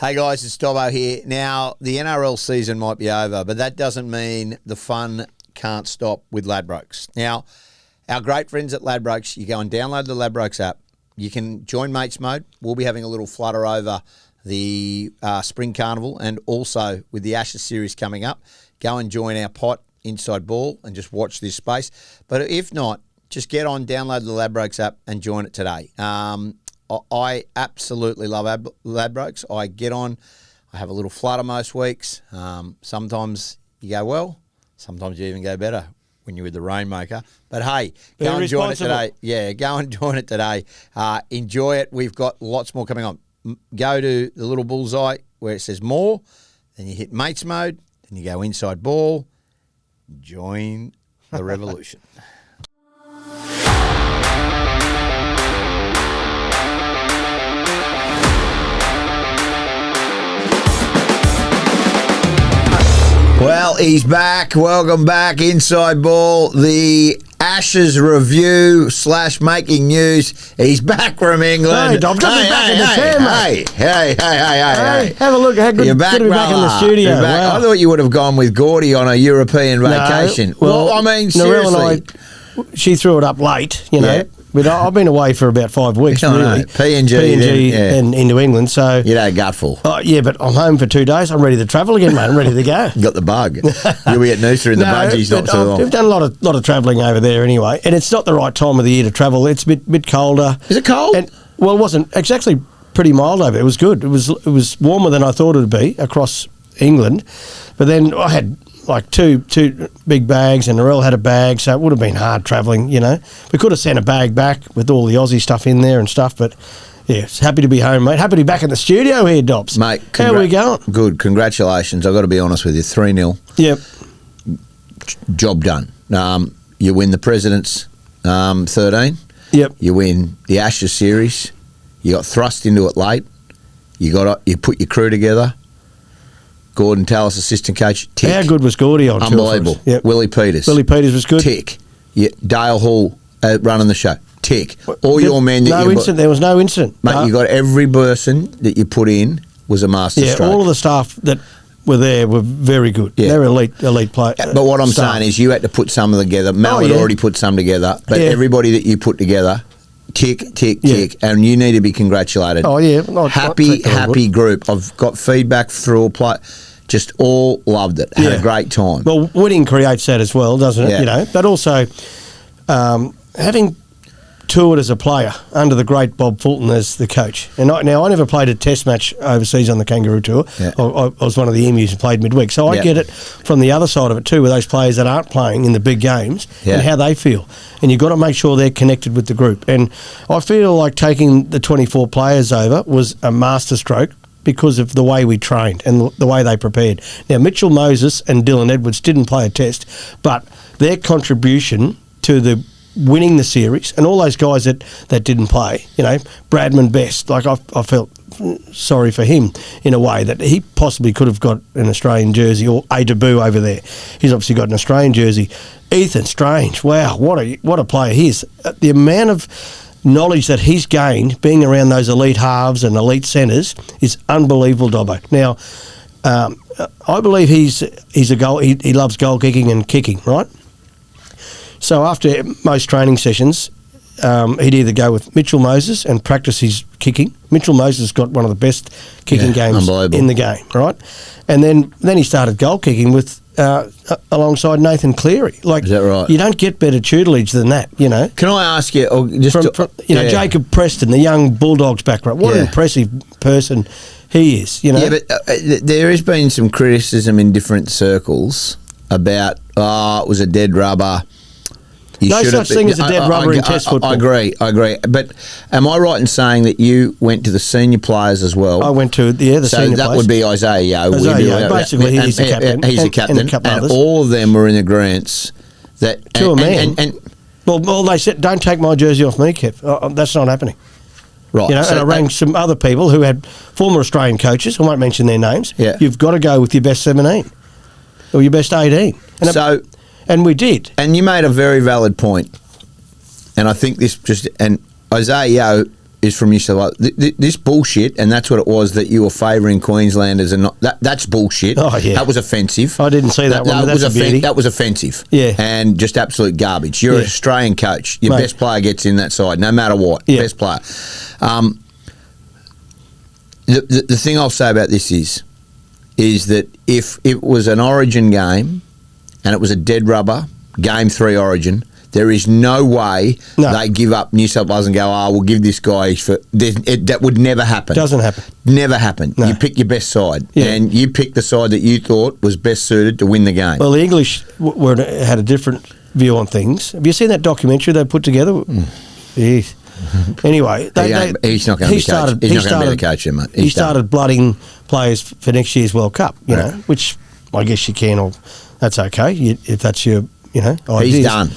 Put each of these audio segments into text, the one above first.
Hey guys, it's Dobbo here. Now, the NRL season might be over, but that doesn't mean the fun can't stop with Ladbrokes. Now, our great friends at Ladbrokes, you go and download the Ladbrokes app. You can join Mates Mode. We'll be having a little flutter over the Spring Carnival, and also with the Ashes series coming up, go and join our pot, Inside Ball, and just watch this space. But if not, just get on, download the Ladbrokes app and join it today. I absolutely love Ladbrokes. I get on, I have a little flutter most weeks. Sometimes you go well, sometimes you even go better when you're with the Rainmaker. But hey, go and join it today. Yeah, go and join it today. Enjoy it. We've got lots more coming on. Go to the little bullseye where it says more, then you hit Mates Mode, then you go Inside Ball, join the revolution. Well, he's back. Welcome back, Inside Ball, the Ashes review / making news. He's back from England. Hey, Dob, back in the chair, mate. Hey. Have a look. How good, You're back, good to be back in the studio. Wow. I thought you would have gone with Gordy on a European vacation. Well, I mean, seriously. Narelle and I, she threw it up late, you know. Yeah. But I've been away for about 5 weeks, really. PNG and into England. So you know, gutful. Yeah, but I'm home for 2 days. I'm ready to travel again, mate. I'm ready to go. You got the bug. You'll be at Noosa in the budgies not so long. We've done a lot of travelling over there anyway, and it's not the right time of the year to travel. It's a bit colder. Is it cold? Well, it wasn't. It's actually pretty mild over there. It was good. It was warmer than I thought it would be across England. But then I had like two big bags, and Narelle had a bag, so it would have been hard travelling, you know. We could have sent a bag back with all the Aussie stuff in there and stuff, but yeah, happy to be home, mate. Happy to be back in the studio here, Dobbs. Mate, how are we going? Good, congratulations. I've got to be honest with you, 3-0. Yep. Job done. You win the President's 13. Yep. You win the Ashes series. You got thrust into it late. You put your crew together. Gordon Tallis, assistant coach, tick. How good was Gordy on tour? Unbelievable. Yep. Willie Peters was good. Tick. Yeah. Dale Hall running the show. Tick. All your men. There was no incident. Mate, you got every person that you put in was a master stroke. All of the staff that were there were very good. Yeah. They're elite players. But what I'm saying is you had to put some together. Mel had already put some together. But everybody that you put together, tick, and you need to be congratulated. Oh, yeah. Happy group. I've got feedback through all play. Just all loved it. Had a great time. Well, winning creates that as well, doesn't it? Yeah. You know, but also having toured as a player under the great Bob Fulton as the coach. And I never played a test match overseas on the Kangaroo Tour. Yeah. I was one of the emus who played midweek. So I get it from the other side of it too, with those players that aren't playing in the big games and how they feel. And you've got to make sure they're connected with the group. And I feel like taking the 24 players over was a masterstroke, because of the way we trained and the way they prepared. Now, Mitchell Moses and Dylan Edwards didn't play a test, but their contribution to the winning the series, and all those guys that didn't play, you know, Bradman Best, like I felt sorry for him in a way that he possibly could have got an Australian jersey, or a Dobbo over there. He's obviously got an Australian jersey. Ethan Strange, wow, what a player he is. The amount of knowledge that he's gained being around those elite halves and elite centres is unbelievable, Dobbo. Now, I believe he's a goal. He loves goal kicking and kicking, right? So after most training sessions, he'd either go with Mitchell Moses and practice his kicking. Mitchell Moses got one of the best kicking games in the game, right? And then he started goal kicking with alongside Nathan Cleary. Like, is that right? You don't get better tutelage than that, you know. Can I ask you, Jacob Preston, the young Bulldogs back row, what an impressive person he is, you know. Yeah, but there has been some criticism in different circles about, it was a dead rubber. No such thing as a dead rubber in Test football. I agree. But am I right in saying that you went to the senior players as well? I went to the senior players. So that would be Isaiah Yeo. Basically, he's the captain. He's the captain. And all of them were in agreement that... To a man. Well, they said, don't take my jersey off me, Kev. That's not happening. Right. You know, and I rang some other people who had former Australian coaches. I won't mention their names. Yeah. You've got to go with your best 17 or your best 18. And we did. And you made a very valid point. And I think this and Isaiah Yeo is from New South Wales. This bullshit, and that's what it was, that you were favouring Queenslanders and not that's bullshit. Oh, yeah. That was offensive. I didn't see that one, but that's a beauty. That was offensive. Yeah. And just absolute garbage. You're an Australian coach. Your best player gets in that side, no matter what. Yeah. Best player. The thing I'll say about this is that if it was an Origin game and it was a dead rubber, Game 3 Origin, there is no way they give up New South Wales and go, we'll give this guy for... that would never happen. Doesn't happen. Never happen. No. You pick your best side, and you pick the side that you thought was best suited to win the game. Well, the English had a different view on things. Have you seen that documentary they put together? Jeez. Anyway, he's not going to be coach. He's not going to be the coach, mate. He started blooding players for next year's World Cup, you know, which I guess you can, or that's okay if that's your, ideas. He's done.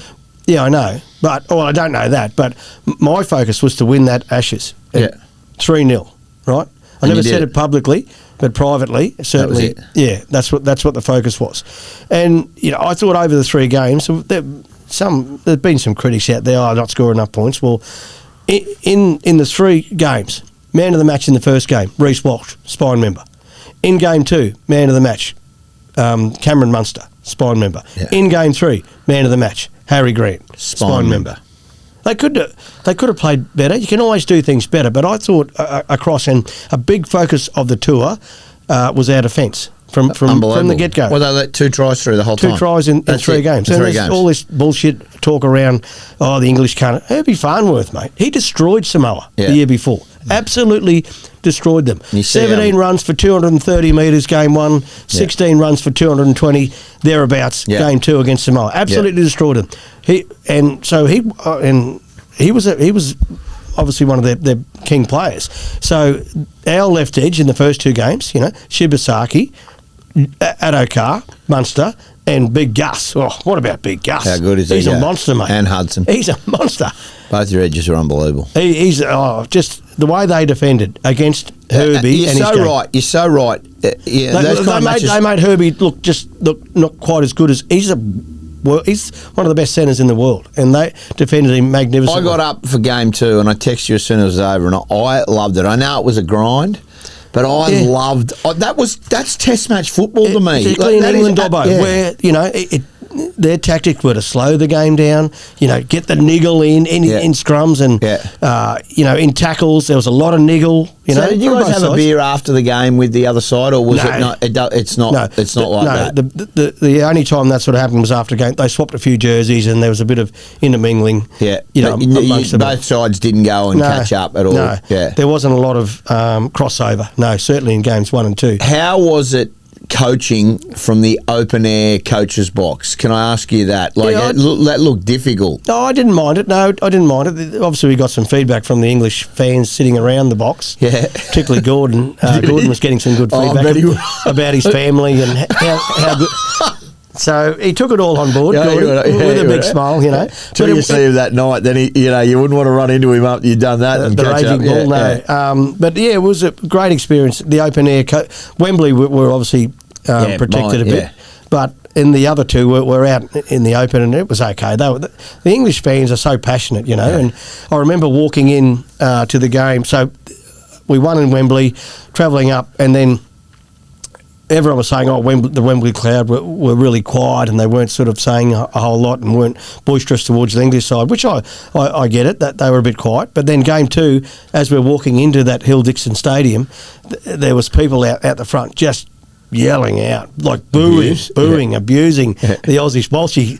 Yeah, I know. But, I don't know that. But my focus was to win that Ashes. 3-0, right? I never said it publicly, but privately, certainly. That was it. Yeah, that's what the focus was. And, I thought over the 3 games, there's been some critics out there, not scoring enough points. Well, in the 3 games, man of the match in the first game, Reece Walsh, spine member. In game 2, man of the match, Cameron Munster, spine member. Yeah. In game 3, man of the match, Harry Grant, spine member. They could have played better. You can always do things better, but I thought across, and a big focus of the tour was our defence from the get-go. Well, they let 2 tries through the whole time. 2 tries in 3 games. And there's all this bullshit talk around, the English can't. Herbie Farnworth, mate, he destroyed Samoa the year before. Absolutely destroyed them. 17 runs for 230 metres game 1, 16 runs for 220 thereabouts game 2 against Samoa. Absolutely destroyed them. He was obviously one of their king players. So our left edge in the first 2 games, Shibasaki, Adokar, Munster, and Big Gus. Oh, what about Big Gus? How good is he? He's a monster, mate. And Hudson. He's a monster. Both your edges are unbelievable. He's just the way they defended against Herbie. You're so right. They made Herbie look not quite as good as he's one of the best centres in the world, and they defended him magnificently. I got up for game 2, and I texted you as soon as it was over, and I loved it. I know it was a grind, but I loved that's Test match football to me. Particularly in England, Dobbo, where their tactics were to slow the game down, get the niggle in scrums and in tackles. There was a lot of niggle. So did you guys have a beer after the game with the other side, or was it not? It's not like that. The only time that sort of happened was after game. They swapped a few jerseys and there was a bit of intermingling. Amongst them. Both sides didn't go and catch up at all. No, there wasn't a lot of crossover. No, certainly in games 1 and 2. How was it coaching from the open air coach's box? Can I ask you that? That looked difficult. No, I didn't mind it. No, I didn't mind it. Obviously, we got some feedback from the English fans sitting around the box. Yeah. Particularly Gordon. Gordon was getting some good feedback about his family and how good. So he took it all on board, with a big smile, Till you see him that night, then you wouldn't want to run into him after you'd done that and catch up. Bull, no. But it was a great experience. The open air, Wembley were obviously protected a bit, but in the other 2 were out in the open, and it was okay. The English fans are so passionate, and I remember walking in to the game. So we won in Wembley, travelling up, and then everyone was saying, the Wembley crowd were really quiet and they weren't sort of saying a whole lot and weren't boisterous towards the English side, which I get it, that they were a bit quiet. But then game 2, as we're walking into that Hill-Dixon Stadium, there was people out the front yelling out, like booing, abusing the Aussie Walsh. He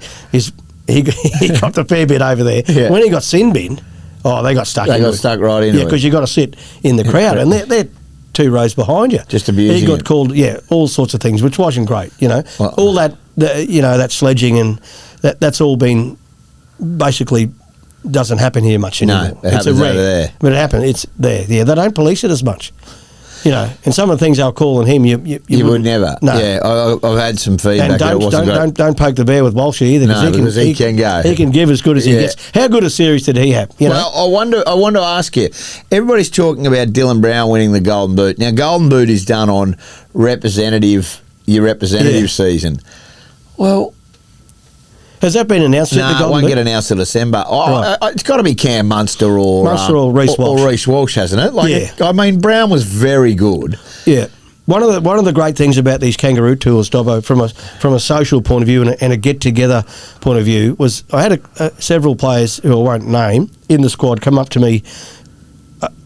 got a fair bit over there. Yeah. When he got sin bin, they got stuck. They got stuck right into it. Yeah, because you got to sit in the crowd, and they're 2 rows behind you. Just abusing. He got called, all sorts of things, which wasn't great. All that, that sledging and that's all been basically doesn't happen here much anymore. No, it happens over there. But it happens. It's there. Yeah, they don't police it as much. And some of the things they're calling him, you would never. No. Yeah, I've had some feedback. And don't poke the bear with Walsh either, because he can go. He can give as good as he gets. How good a series did he have? Well, I wonder to ask you. Everybody's talking about Dylan Brown winning the Golden Boot. Now, Golden Boot is done on your representative season. Well, Has that been announced? No, it won't get announced till December. It's got to be Cam Munster or Reece Walsh. Or Reece Walsh, hasn't it? I mean, Brown was very good. Yeah. One of the great things about these kangaroo tours, Dobbo, from a social point of view and a get together point of view, was I had several players who I won't name in the squad come up to me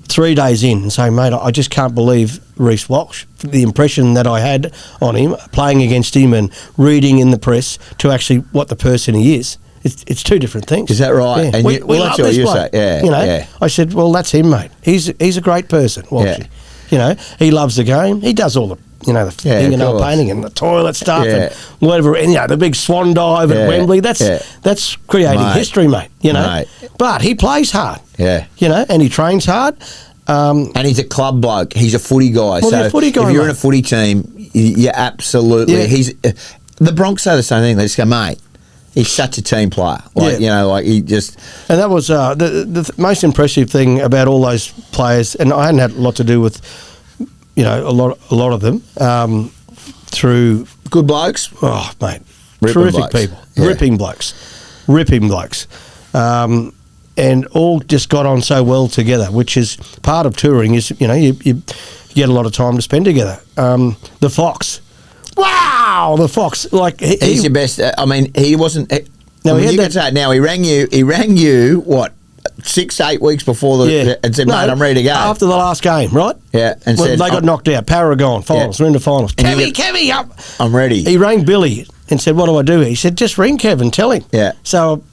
3 days in and say, mate, I just can't believe Reece Walsh, the impression that I had on him, playing against him and reading in the press to actually what the person he is. It's two different things. Is that right? Yeah. And we that's love what this you bloke. say. Yeah, I said, well, that's him, mate. He's a great person, Walshy. Yeah. He loves the game. He does all the fingernail painting and the toilet stuff and whatever. And the big swan dive at Wembley. That's creating history, mate. But he plays hard. Yeah. And he trains hard. And he's a club bloke. He's a footy guy. Well, so if you're in a footy team, you absolutely. Yeah. The Bronx say the same thing. They just go, mate. He's such a team player. He just... And that was the most impressive thing about all those players, and I hadn't had a lot to do with, a lot of them, through... Good blokes? Oh, mate. Ripping terrific blokes. People. Yeah. Ripping blokes. And all just got on so well together, which is part of touring is, you get a lot of time to spend together. The Fox... Wow, the Fox! He's your best. He wasn't. Now he rang you. He rang you. What? 6-8 weeks before and said, "Mate, I'm ready to go." After the last game, right? Yeah, and said they got knocked out. Paragon finals. We're in the finals. Kevie, up! I'm ready. He rang Billy and said, "What do I do?" He said, "Just ring Kev and tell him." Yeah. So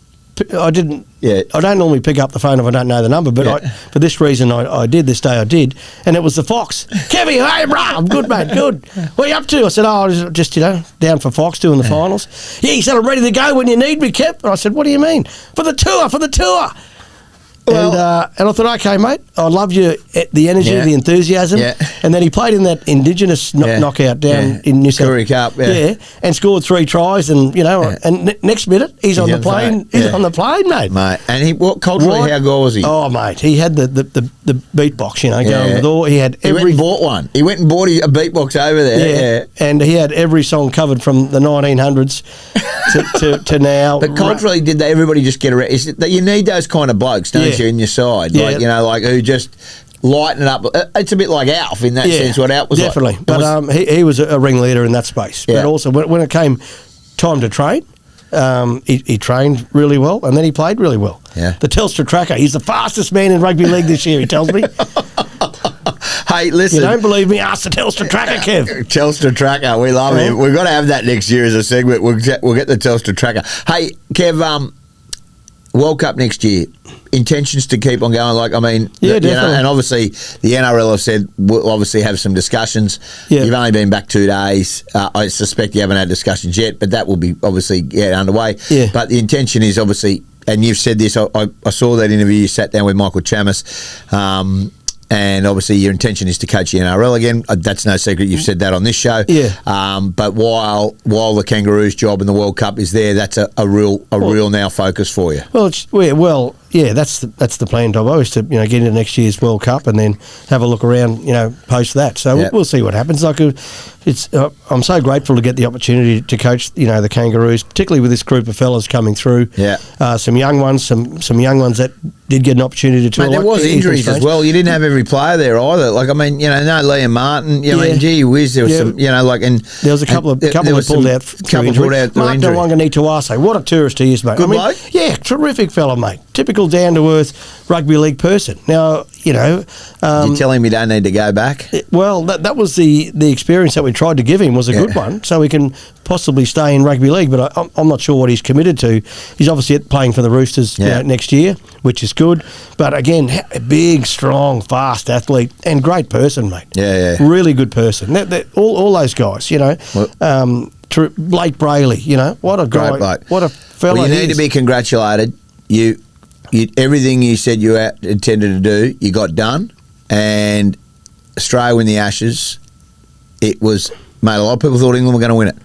I didn't. Yeah. I don't normally pick up the phone if I don't know the number, but for this reason I did this day. I did, and it was the Fox. Kevie, hey, bro, I'm good, mate, good. What are you up to? I said, I was just down for Fox doing the finals. Yeah, he said, I'm ready to go when you need me, Kev. And I said, what do you mean? For the tour. Well, and I thought, okay, mate, I love the energy, the enthusiasm. Yeah. And then he played in that Indigenous knockout down in New South Wales. Cup, and scored 3 tries, and and next minute he's on the plane. He's on the plane, mate. And culturally, how good was he? Oh, mate, he had the beatbox, going with all. He had He went and bought one. He went and bought a beatbox over there. Yeah, and he had every song covered from the 1900s to now. But culturally, did everybody just get around? Is it that you need those kind of blokes, don't you, in your side? Who just lighten it up. It's a bit like Alf in that sense, what Alf was definitely. like. But he was a ringleader in that space. Yeah. But also, when it came time to train, he trained really well, and then he played really well. Yeah. The Telstra Tracker, he's the fastest man in rugby league this year, he tells me. Hey, listen. You don't believe me? Ask the Telstra Tracker, Kev. Telstra Tracker, we love him. We've got to have that next year as a segment. We'll get the Telstra Tracker. Hey, Kev, World Cup next year. Intentions to keep on going? Definitely. And obviously the NRL have said we'll obviously have some discussions. Yeah. You've only been back 2 days. I suspect you haven't had discussions yet, but that will be obviously get underway. Yeah. But the intention is obviously, and you've said this, I saw that interview, you sat down with Michael Chammas, and obviously your intention is to coach the NRL again. That's no secret. You've said that on this show. Yeah. But while the Kangaroos' job in the World Cup is there, that's a real now focus for you. Well, that's the plan, Dobbo, is to get into next year's World Cup and then have a look around, post that. So we'll see what happens. I'm so grateful to get the opportunity to coach, the Kangaroos, particularly with this group of fellas coming through. Yeah. Some young ones, some young ones that did get an opportunity to tour. There was injuries as well. You didn't have every player there either. No Liam Martin. Gee whiz, there was some. And there was a couple that pulled out through injury. Mark no longer need to ask. What a tourist he is, mate. Good bloke. Yeah, terrific fella, mate. Typical down to earth rugby league person. Now, you're telling me don't need to go back? Well, that was the experience that we tried to give him was a good one, so he can possibly stay in rugby league. But I'm not sure what he's committed to. He's obviously playing for the Roosters next year, which is good. But again, a big, strong, fast athlete and great person, mate. Yeah. Really good person. All those guys, Blake Brayley, what a guy, bloke. what a fella. Well, you need to be congratulated. You everything you said you intended to do, you got done. And Australia win the Ashes. It was, mate, a lot of people thought England were going to win it.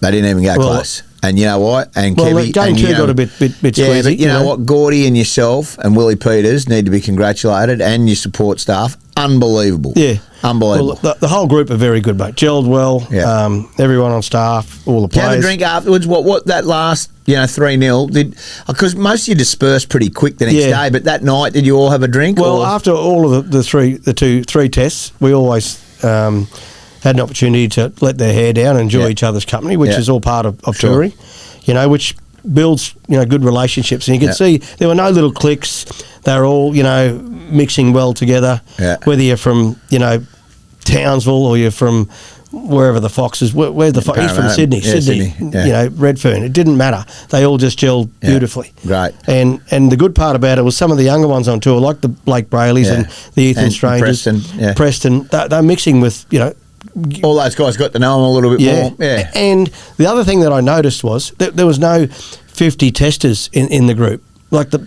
They didn't even go close. And you know what? And Kevie, game two got a bit squeezy. Yeah, but you know what? Gordy and yourself and Willie Peters need to be congratulated, and your support staff. Unbelievable. Yeah. Unbelievable. Well, the whole group are very good, mate. Gelled well. Yeah. Everyone on staff, all the Did you players. have a drink afterwards? What that last 3-0 because most of you dispersed pretty quick the next day. But that night, did you all have a drink? Well, after all of the three tests, we always had an opportunity to let their hair down and enjoy each other's company, which is all part of touring. Which builds good relationships, and you can see there were no little cliques. They were all mixing well together. Yeah. Whether you're from Townsville or you're from wherever the Fox is. Where's the Fox? He's from Sydney. Sydney. Redfern. It didn't matter. They all just gelled beautifully. Great. And the good part about it was some of the younger ones on tour, like the Blake Brayleys and the Ethan Strangers, Preston. They're mixing with all those guys got to know them a little bit more. Yeah. And the other thing that I noticed was that there was no 50 testers in the group. Like the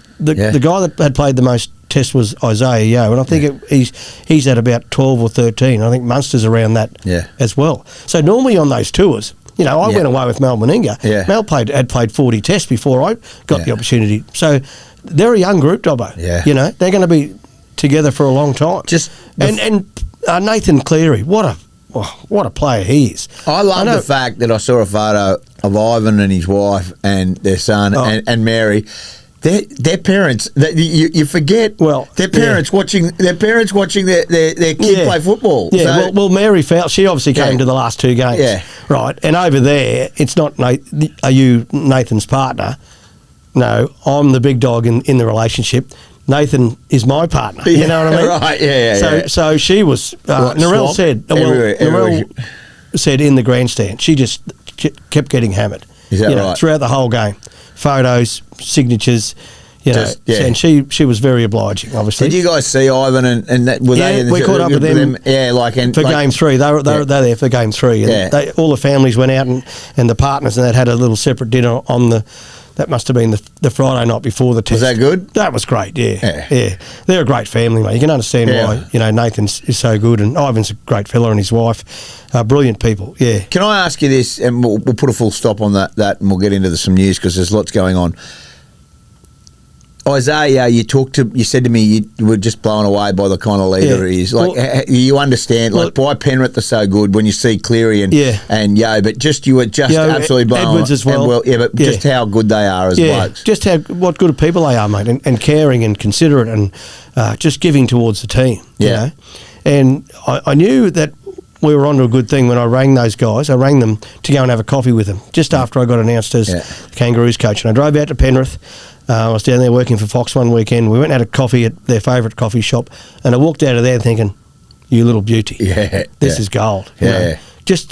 guy that had played the most tests was Isaiah Yeo, and I think he's at about 12 or 13. I think Munster's around that as well. So normally on those tours, I went away with Mel Meninga. Yeah. Mel had played 40 tests before I got the opportunity. So they're a young group, Dobbo. Yeah. They're going to be together for a long time. And Nathan Cleary, what a player he is. I love the fact that I saw a photo of Ivan and his wife and their son and Mary. Their parents, you forget. Well, their parents watching their kid play football. Yeah. So, well, Mary felt she obviously came to the last two games. Yeah. Right. And over there, it's not are you Nathan's partner? No, I'm the big dog in the relationship. Nathan is my partner. You know what I mean? Right. Yeah. So she was. Narelle said. Narelle said in the grandstand, she just kept getting hammered. Is that right? Throughout the whole game. Photos, signatures, and she was very obliging, obviously. Did you guys see Ivan and that? We caught up with them. For game 3. They were there for game 3. And all the families went out and the partners and that had a little separate dinner on that must have been the Friday night before the test. Was that good? That was great, yeah. They're a great family, mate. You can understand why, Nathan is so good, and Ivan's a great fella, and his wife, brilliant people, yeah. Can I ask you this, and we'll put a full stop on that and we'll get into some news because there's lots going on. Isaiah, you said to me you were just blown away by the kind of leader he is. You understand, why Penrith are so good when you see Cleary and Yeo, but you were just absolutely blown away. Edwards as well. Just how good they are as blokes. Just what good people they are, mate, and caring and considerate and just giving towards the team. Yeah. And I knew that we were onto a good thing when I rang those guys. I rang them to go and have a coffee with them just after I got announced as the Kangaroos coach. And I drove out to Penrith. I was down there working for Fox one weekend. We went and had a coffee at their favourite coffee shop, and I walked out of there thinking, you little beauty. Yeah. This is gold. Yeah.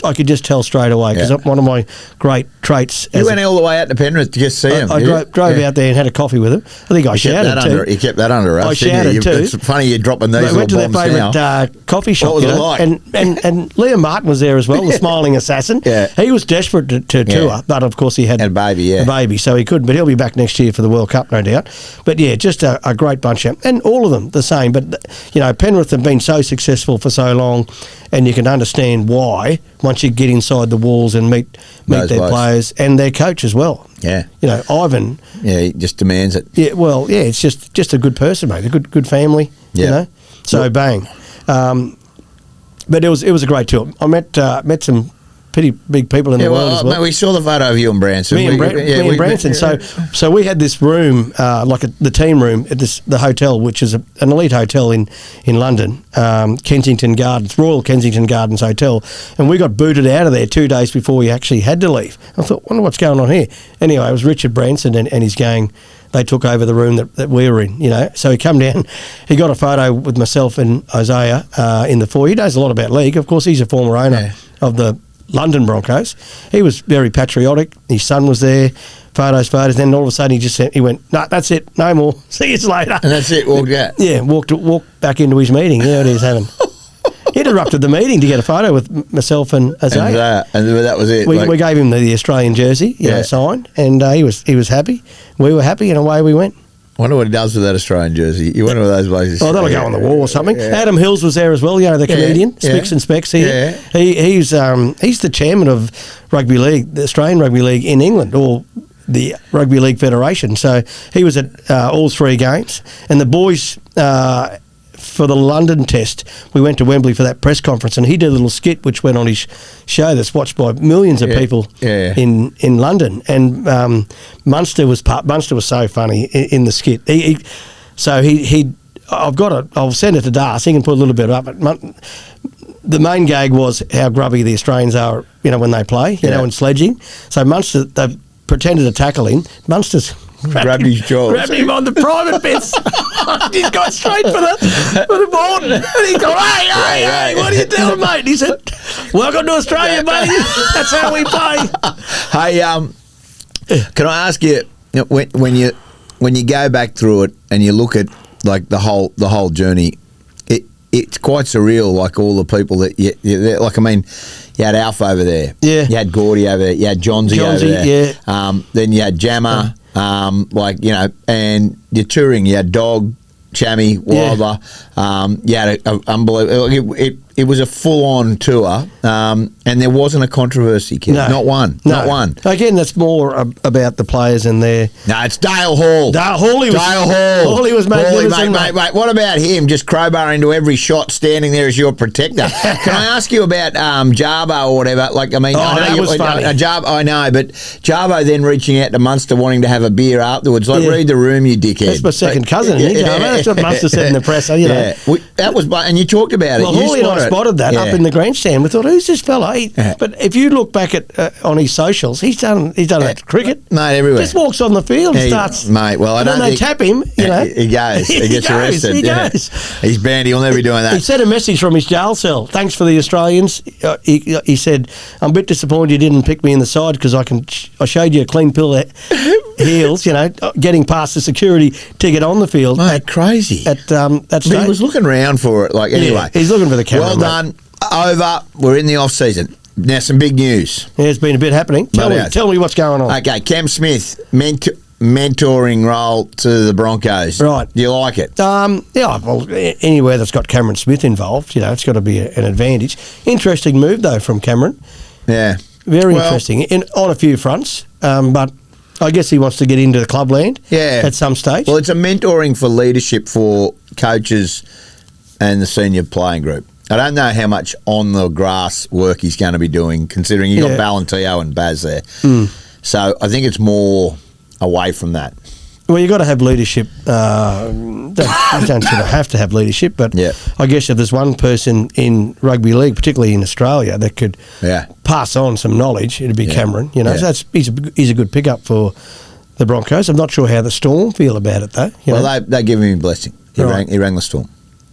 I could just tell straight away because one of my great traits. You went all the way out to Penrith to just see him. I drove out there and had a coffee with him. I think I shouted too. You kept that under us. I shouted too. It's funny you're dropping these little bombs now. Went to their favourite coffee shop. What was it like? And Liam Martin was there as well, the smiling assassin. Yeah. He was desperate to tour, but of course he had a baby, so he couldn't. But he'll be back next year for the World Cup, no doubt. But yeah, just a great bunch of, and all of them the same. But Penrith have been so successul for so long, and you can understand why once you get inside the walls and meet their players and their coach as well. Yeah. Ivan. Yeah, he just demands it. Yeah, well, yeah, it's just a good person, mate. A good family. Yeah. So bang. But it was a great tour. I met some pretty big people in the world as well. Mate, we saw the photo of you and Branson. Me and Branson. So we had this room, the team room at the hotel, which is an elite hotel in London, Kensington Gardens, Royal Kensington Gardens Hotel, and we got booted out of there 2 days before we actually had to leave. I thought, wonder what's going on here. Anyway, it was Richard Branson and his gang. They took over the room that we were in, So he come down, he got a photo with myself and Isaiah in the foyer. He knows a lot about league. Of course, he's a former owner of the London Broncos. He was very patriotic. His son was there. Photos. Then all of a sudden he went, no, that's it. No more. See you later. And that's it. Walked out. Yeah, walked back into his meeting. There it is, having. He interrupted the meeting to get a photo with myself and Isaiah. And that was it. We gave him the Australian jersey, signed, and he was happy. We were happy, and away we went. I wonder what he does with that Australian jersey. You wonder what those places. Oh, that'll go on the wall or something. Yeah. Adam Hills was there as well. The comedian, Spicks and Specs. He's the chairman of rugby league, the Australian Rugby League in England, or the Rugby League Federation. So he was at all 3 games, and the boys for the London Test, we went to Wembley for that press conference, and he did a little skit which went on his show that's watched by millions of people in London. And Munster was so funny in the skit. I'll send it to Das. He can put a little bit up. But the main gag was how grubby the Australians are, when they play, in sledging. So Munster, they pretended to tackle him. Munster's grabbed his jaws. Grabbed him on the private bits. He's gone straight for the ball. And he's gone, hey, what are you doing, mate? And he said, welcome to Australia, buddy. That's how we play. Hey, can I ask you, when you go back through it and you look at like the whole journey, it's quite surreal. Like all the people that you had Alf over there, you had Gordy over there, you had Johnsy over there, then you had Jammer, and you're touring. You had Dog, Chammy, Wilder. You had an unbelievable. It was a full-on tour, and there wasn't a controversy, kid. No, not one. Not one. Again, that's more about the players and their... No, it's Dale Hall. Hawley was magnificent. Mate, what about him? Just crowbar into every shot, standing there as your protector. Can I ask you about Jarbo or whatever? That was funny. I know, but Jarbo then reaching out to Munster wanting to have a beer afterwards. Read the room, you dickhead. That's my second cousin, isn't he, Jarbo? That's what Munster said in the press. That was... And you talked about it. Hawley and I spotted that up in the grandstand. We thought, who's this fella? But if you look back at on his socials, he's done that cricket, mate, everywhere. Just walks on the field and starts, mate. Well, I don't think they tap him. He goes. He gets arrested. He goes. He's banned. He'll never be doing that. He sent a message from his jail cell. Thanks for the Australians. He said, I'm a bit disappointed you didn't pick me in the side because I showed you a clean pill of heels. Getting past the security to get on the field. Mate, crazy. At that stage. He was looking around for it. Anyway, he's looking for the camera. Well done. Over. We're in the off season. Now some big news. There's been a bit happening. Tell me what's going on. Okay, Cam Smith, mentoring role to the Broncos. Right. Do you like it? Well, anywhere that's got Cameron Smith involved, it's got to be an advantage. Interesting move though from Cameron. Yeah. Very interesting on a few fronts. But I guess he wants to get into the clubland. At some stage. Well, it's a mentoring for leadership for coaches and the senior playing group. I don't know how much on the grass work he's going to be doing, considering you've got Valentino and Baz there. So I think it's more away from that. Well, you've got to have leadership. You don't sort of have to have leadership, but I guess if there's one person in rugby league, particularly in Australia, that could pass on some knowledge, it'd be Cameron. So he's a good pickup for the Broncos. I'm not sure how the Storm feel about it, though. They give him a blessing. He rang the Storm.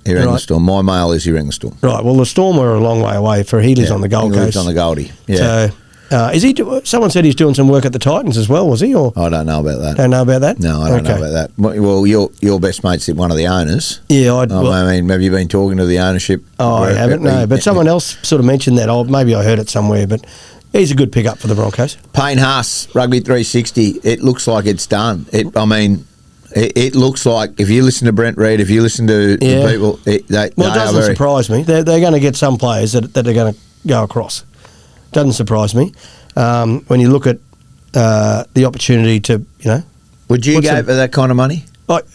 He rang the Storm. My mail is he rang the Storm. Right. Well, the Storm are a long way away. He lives on the Gold Coast. He lives on the Goldie. Yeah. So, is he? Someone said he's doing some work at the Titans as well. Was he? Or I don't know about that. Don't know about that. No, I don't know about that. Well, your best mate's one of the owners. Yeah. Have you been talking to the ownership? I haven't. No, but someone else sort of mentioned that. Maybe I heard it somewhere, but. He's a good pickup for the Broncos. Payne Haas, Rugby 360. It looks like it's done. It looks like if you listen to Brent Reid, if you listen to the people, it doesn't surprise me. They're going to get some players that are going to go across. Doesn't surprise me when you look at the opportunity to Would you go for that kind of money?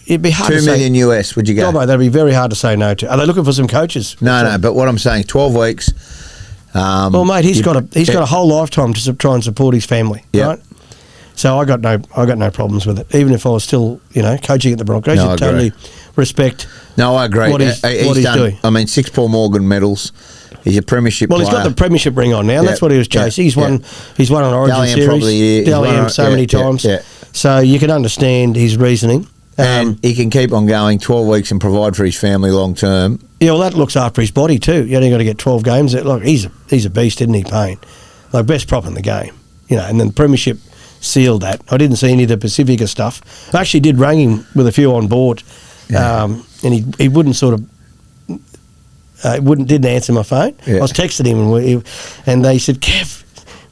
It'd be hard. $2 million US. Would you go? No, that'd be very hard to say no to. Are they looking for some coaches? No. But what I'm saying, 12 weeks. Well, mate, he's got a whole lifetime to try and support his family, right? So I got no problems with it. Even if I was still, coaching at the Broncos, I totally respect. No, I agree. What he's doing. 6 Paul Morgan medals. He's a premiership player. Well, he's got the premiership ring on now. And that's what he was chasing. He's won. He's won an Origin series. Dally M so many times. Yeah. So you can understand his reasoning. And he can keep on going 12 weeks and provide for his family long term. Yeah, well, that looks after his body too. You only got to get 12 games. Look, he's a beast, isn't he, Payne? Best prop in the game. And then the premiership sealed that. I didn't see any of the Pacifica stuff. I actually did ring him with a few on board, and he wouldn't didn't answer my phone. Yeah. I was texting him, and they said, Kev,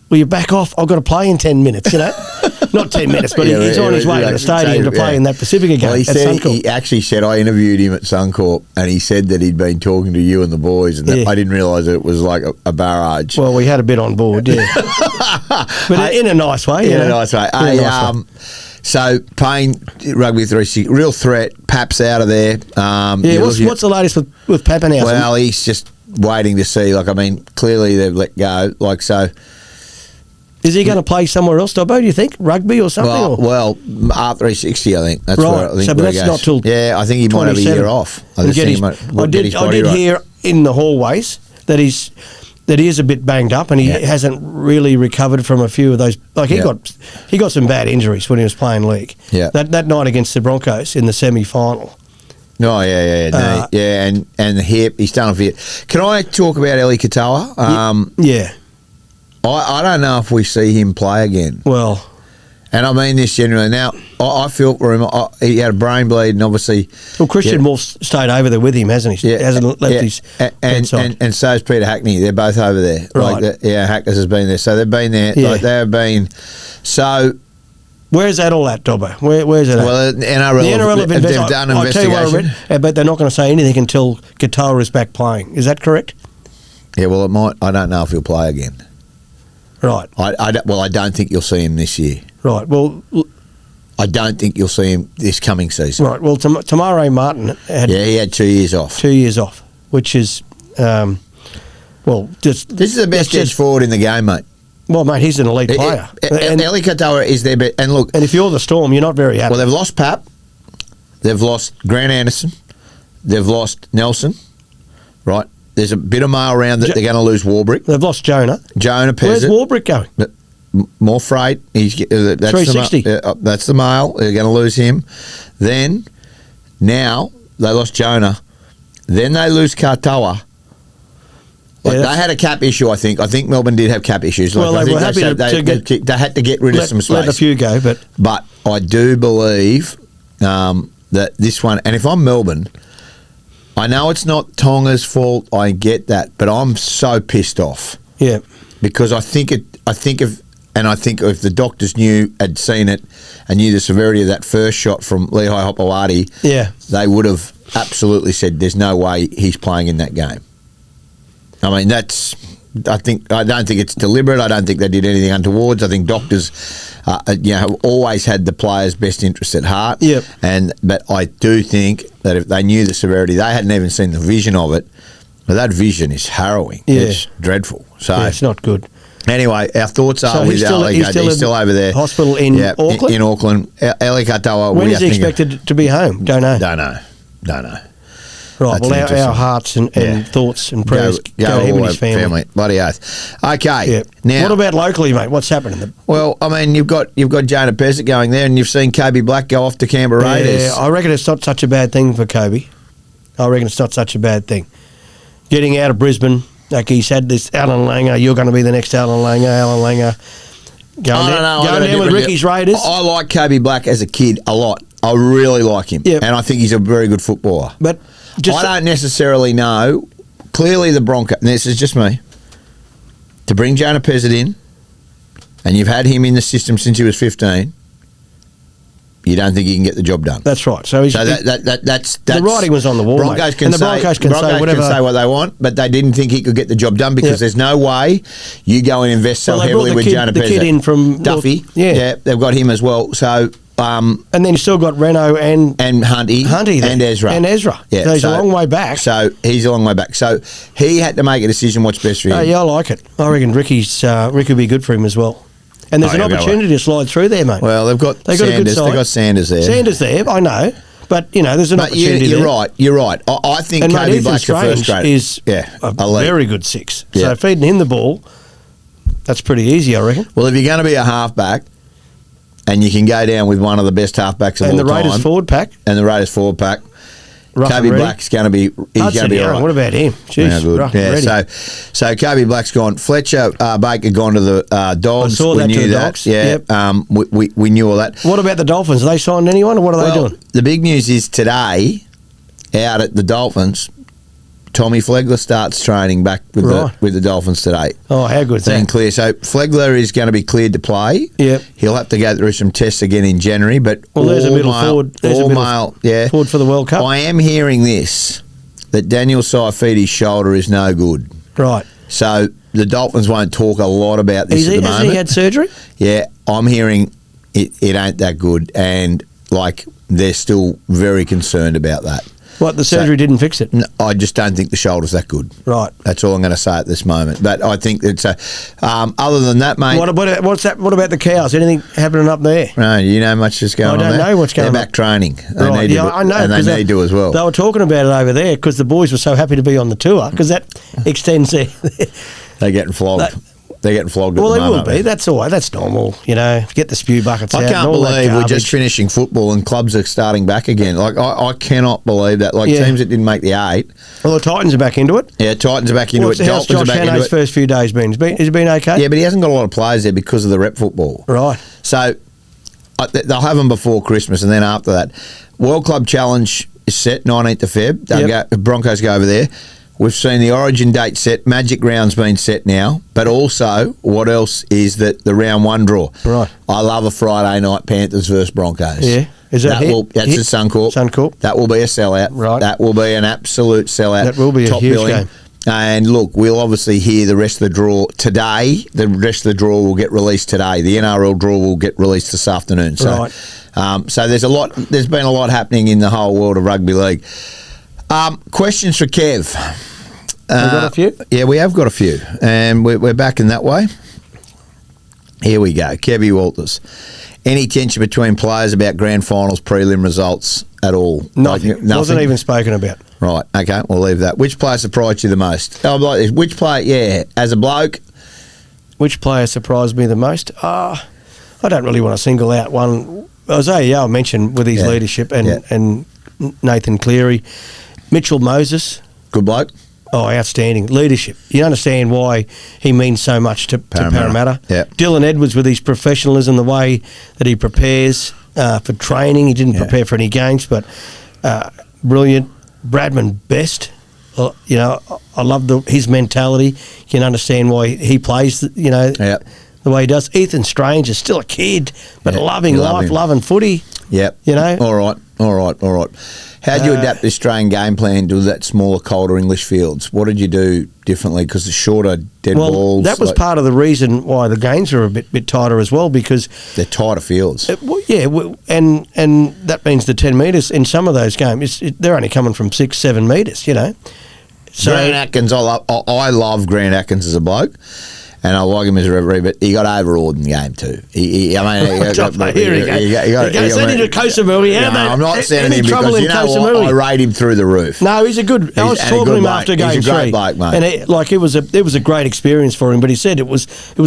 will you back off? I've got to play in 10 minutes, Not 10 minutes, but he's on his way to the stadium to play in that Pacifica game at Suncorp. He actually said, I interviewed him at Suncorp, and he said that he'd been talking to you and the boys, and I didn't realise that it was like a barrage. Well, we had a bit on board, but in a nice way. In a nice way. So Payne, rugby 360, real threat. Pap's out of there. What's the latest with Pappenhausen? Well, he's just waiting to see. Clearly they've let go. Is he going to play somewhere else, Dobbo, do you think? Rugby or something? R360, I think. That's right. where I think so, but that's not till Yeah, I think he might have a year off. I did hear in the hallways that he is a bit banged up and he hasn't really recovered from a few of those. He got some bad injuries when he was playing league. Yeah. That night against the Broncos in the semi-final. Oh, yeah. And the hip, he's done a hip. Can I talk about Eli Katoa? Yeah. I don't know if we see him play again. Well, and I mean this genuinely. Now, I feel for him. He had a brain bleed, and obviously. Well, Christian Wolf's stayed over there with him, hasn't he? Yeah, hasn't left his bedside. And so's Peter Hackney. They're both over there. Right. Hackers has been there, so they've been there. Yeah. They have been. So. Where's that all at, Dobbo? Where's it at? Well, the NRL have done an investigation. Tell you what I read, but they're not going to say anything until Katoa is back playing. Is that correct? Yeah. Well, it might. I don't know if he'll play again. Right. I don't think you'll see him this year. Right. Well, I don't think you'll see him this coming season. Right. Well, Tamare Martin he had 2 years off. 2 years off, which is, this is the best edge forward in the game, mate. Well, mate, he's an elite player. Eli Katoa is their best. And look, and if you're the Storm, you're not very happy. Well, they've lost Pap, they've lost Grant Anderson, they've lost Nelson, right? There's a bit of mail around that they're going to lose Warbrick. They've lost Jonah. Peasant. Where's Warbrick going? More freight. That's 360. That's the mail. They're going to lose him. Then, now, they lost Jonah. Then they lose Katoa. They had a cap issue, I think. I think Melbourne did have cap issues. Well, they were happy they had to get rid of some space. Let a few go, But I do believe that this one, and if I'm Melbourne, I know it's not Tonga's fault. I get that, but I'm so pissed off. Yeah, because I think if the doctors had seen it, and knew the severity of that first shot from Lehigh Hopewadi, they would have absolutely said, "There's no way he's playing in that game." I mean, I don't think it's deliberate. I don't think they did anything untowards. I think doctors, have always had the player's best interest at heart. Yep. But I do think that if they knew the severity, they hadn't even seen the vision of it. But that vision is harrowing. Yeah. It's dreadful. So it's not good. Anyway, our thoughts are with Ali. He's still over there. Hospital in Auckland? In Auckland. Eli Katoa. When is he expected to be home? Don't know. Don't know. Right, well, our hearts and thoughts and prayers go him and his family. Bloody oath. Okay. Yeah. Now, what about locally, mate? What's happening? Well, I mean, you've got Jonah Peasant going there, and you've seen Kevie Black go off to Canberra Raiders. Yeah, I reckon it's not such a bad thing for Kevie. Getting out of Brisbane, like he's had this Alan Langer, you're going to be the next Alan Langer. Going down with Ricky's Raiders. I like Kevie Black as a kid a lot. I really like him. Yep. And I think he's a very good footballer. But I don't necessarily know. Clearly the Broncos, and this is just me, to bring Jonah Peasant in, and you've had him in the system since he was 15, you don't think he can get the job done. That's right. So that's the writing was on the wall. Broncos can say what they want, but they didn't think he could get the job done because there's no way you go and invest so heavily with Jonah Peasant. The kid in from Duffy, they've got him as well. So. And then you still got Reno and Hunty and Ezra. Yeah, so he's a long way back. So he had to make a decision what's best for him. Yeah, I like it. I reckon Ricky would be good for him as well. And there's an opportunity to slide through there, mate. Well, they've got Sanders. They've got Sanders there. Sanders there, I know. But, there's an opportunity you're right. You're right. I think Kevie Black's a first grader. Is a very good six. So feeding him the ball, that's pretty easy, I reckon. Well, if you're going to be a halfback, and you can go down with one of the best halfbacks of all time. And the Raiders forward pack. Kevie Black's going to be. He's going to be all right. What about him? Jeez, good. So Kevie Black's gone. Fletcher Baker gone to the Dogs. I saw that to the Dogs. Yeah, yep. We knew all that. What about the Dolphins? Are they signed anyone, or what are they doing? The big news is today, out at the Dolphins, Tommy Flegler starts training back with the Dolphins today. Oh, how good is that? Clear. So Flegler is going to be cleared to play. Yep. He'll have to go through some tests again in January. But there's a middle forward. Forward for the World Cup. I am hearing this, that Daniel Saifidi's shoulder is no good. Right. So the Dolphins won't talk a lot about this at the moment. Has he had surgery? Yeah, I'm hearing it ain't that good, and like they're still very concerned about that. What, the surgery didn't fix it? No, I just don't think the shoulder's that good. Right. That's all I'm going to say at this moment. But I think it's other than that, mate. What about the cows? Anything happening up there? No, you know much is going on there? I don't know what's going on. They're back training. They Right. need Yeah, to, I know. and they need to as well. They were talking about it over there because the boys were so happy to be on the tour because that extends their... They're getting flogged. They're getting flogged. Well, at the they will moment, be. That's all right. That's normal. You know, get the spew buckets out. I can't believe we're just finishing football and clubs are starting back again. Like I cannot believe that. Like teams that didn't make the 8. Well, the Titans are back into it. Yeah, Titans are back into it. How's Dolphins are Josh back into Hannah's it. first few days been? Has he been okay? Yeah, but he hasn't got a lot of players there because of the rep football. Right. So they'll have them before Christmas, and then after that, World Club Challenge is set 19th of Feb. The Broncos go over there. We've seen the Origin date set. Magic Round's been set now. But also, what else is that the round 1 draw? Right. I love a Friday night Panthers versus Broncos. Yeah. Is that that's at Suncorp. Suncorp. That will be a sellout. Right. That will be an absolute sellout. That will be a Top huge billing. game. And look, we'll obviously hear the rest of the draw today. The rest of the draw will get released today. The NRL draw will get released this afternoon. So, Right. So there's been a lot happening in the whole world of rugby league. Questions for Kev. We've got a few? Yeah, we have got a few. And we're back in that way. Here we go. Kevie Walters. Any tension between players about grand finals prelim results at all? Nothing. Wasn't even spoken about. Right, okay, we'll leave that. Which player surprised you the most? Oh, like this. Which player, as a bloke? Which player surprised me the most? I don't really want to single out one. Isaiah Yeo mentioned with his leadership and Nathan Cleary. Mitchell Moses. Good bloke. Oh, outstanding. Leadership. You understand why he means so much to Parramatta. Yep. Dylan Edwards with his professionalism, the way that he prepares for training. He didn't prepare for any games, but brilliant. Bradman Best. I love his mentality. You can understand why he plays, the way he does. Ethan Strange is still a kid, but loving life, loving footy. Yep. All right. How did you adapt the Australian game plan to that smaller, colder English fields? What did you do differently? Because the shorter dead balls... that was part of the reason why the games are a bit tighter as well, because... They're tighter fields. And that means the 10 metres in some of those games, they're only coming from 6-7 metres, So Grant Atkins, I love Grant Atkins as a bloke. And I like him as a referee, but he got overawed in the game too. He goes send him to Kosamui. I'm not sending him because I rate him through the roof. No, he's a good. I was talking to him after game 3. He's a great bloke, mate. And it was a great experience for him. But he said it was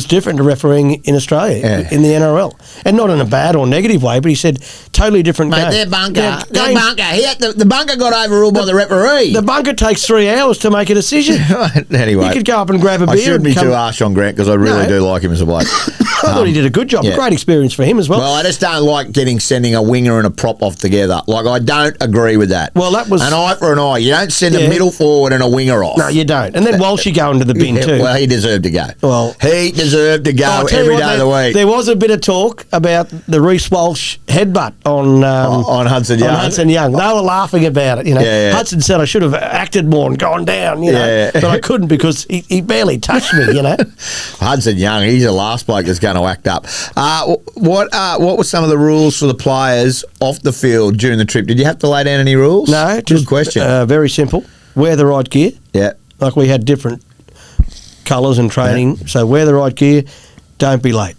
different to refereeing in Australia in the NRL, and not in a bad or negative way. But he said totally different. Mate, their bunker. The bunker got overruled by the referee. The bunker takes 3 hours to make a decision. Anyway, you could go up and grab a beer. I shouldn't be too harsh on Grant because I really do like him as a bloke. I thought he did a good job. Great experience for him as well. Well, I just don't like sending a winger and a prop off together. Like, I don't agree with that. Well, that was... An eye for an eye. You don't send a middle forward and a winger off. No, you don't. And then Walshy go into the bin too. Well, he deserved to go. Well, he deserved to go every day of the week. There was a bit of talk about the Reece Walsh headbutt on Hudson Young. On Hudson Young. They were laughing about it. Hudson said I should have acted more and gone down, but I couldn't because he barely touched me, Hudson Young, he's the last bloke that's going to act up. What were some of the rules for the players off the field during the trip? Did you have to lay down any rules? No, good question. Very simple. Wear the right gear. Yeah, like we had different colours and training. Yeah. So wear the right gear. Don't be late.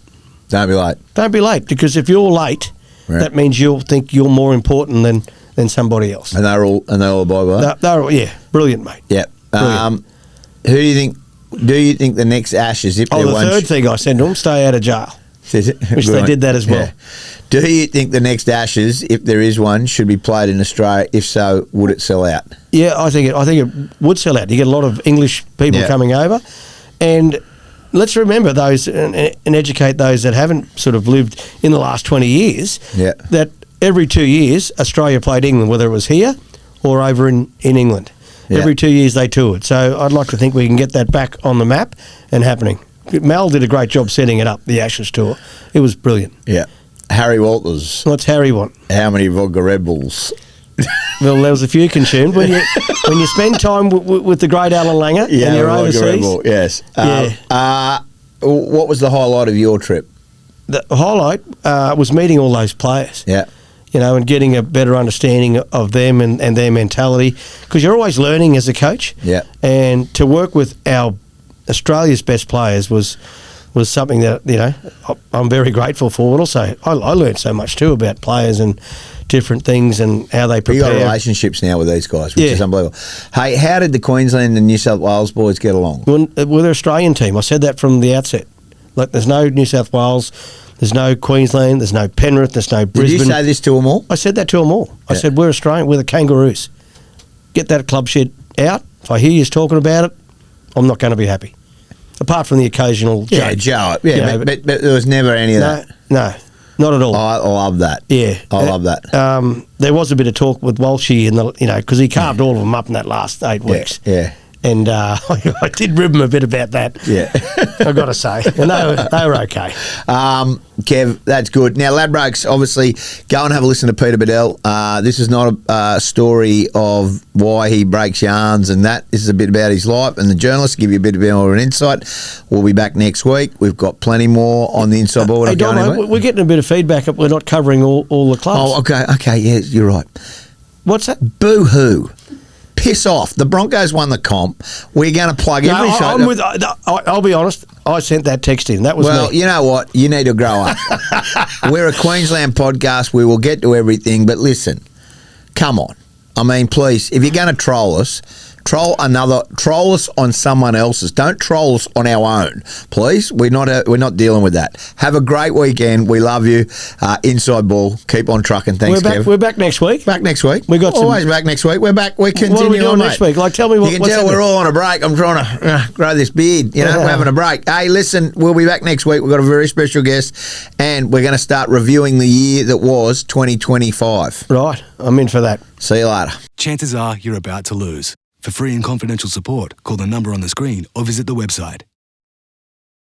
Don't be late. Don't be late because if you're late, that means you'll think you're more important than somebody else. And they're all abide by that. They're all, brilliant, mate. Yeah. Who do you think? Do you think the next Ashes? If the third thing I said to them, stay out of jail. Which they did that as well. Yeah. Do you think the next Ashes, if there is one, should be played in Australia? If so, would it sell out? Yeah, I think it would sell out. You get a lot of English people coming over, and let's remember those and educate those that haven't sort of lived in the last 20 years. Yeah. That every 2 years Australia played England, whether it was here or over in England. Yeah. Every 2 years they toured. So I'd like to think we can get that back on the map and happening. Mal did a great job setting it up, the Ashes tour. It was brilliant. Yeah. Harry Walters. What's Harry want? How many vodka Red Bulls? Well, there was a few consumed. When you spend time with the great Alan Langer and you're overseas. Red Bull, yes. What was the highlight of your trip? the highlight was meeting all those players. Yeah. You know, and getting a better understanding of them and their mentality, because you're always learning as a coach. Yeah. And to work with our Australia's best players was something that, you know, I'm very grateful for. But also, I learned so much too about players and different things and how they prepare. You got relationships now with these guys, which is unbelievable. Hey, how did the Queensland and New South Wales boys get along? With the Australian team, I said that from the outset. Like, there's no New South Wales, there's no Queensland, there's no Penrith, there's no Brisbane. Did you say this to them all? I said that to them all. I said, we're Australian, we're the Kangaroos. Get that club shit out. If I hear you talking about it, I'm not going to be happy. Apart from the occasional joke. Yeah, Joe. Yeah, but there was never any of that. No, not at all. I love that. Yeah. I love that. There was a bit of talk with Walshy, because he carved all of them up in that last 8 weeks. Yeah. And I did rib him a bit about that. Yeah. I've got to say. And they were okay. Kev, that's good. Now, Ladbrokes, obviously, go and have a listen to Peter Bedell. This is not a story of why he breaks yarns and that. This is a bit about his life, and the journalists give you a bit more of an insight. We'll be back next week. We've got plenty more on the Inside Ball. Hey, Dobbo, we're getting a bit of feedback that we're not covering all the clubs. Oh, okay, yeah, you're right. What's that? Boo-hoo. Piss off. The Broncos won the comp. We're going to plug every show. I'll be honest. I sent that text in. That was Well, me. you know what? You need to grow up. We're a Queensland podcast. We will get to everything. But listen, come on. I mean, please, if you're going to troll us, troll us on someone else's. Don't troll us on our own, please. We're not dealing with that. Have a great weekend. We love you. Inside Ball. Keep on trucking. Thanks, Kev. We're back next week. Back next week. We got always back next week. We're back. We continue. What are we doing next week? Like, tell me what. You can tell we're all on a break. I'm trying to grow this beard. You know, we're having a break. Hey, listen, we'll be back next week. We've got a very special guest, and we're going to start reviewing the year that was 2025. Right. I'm in for that. See you later. Chances are you're about to lose. For free and confidential support, call the number on the screen or visit the website.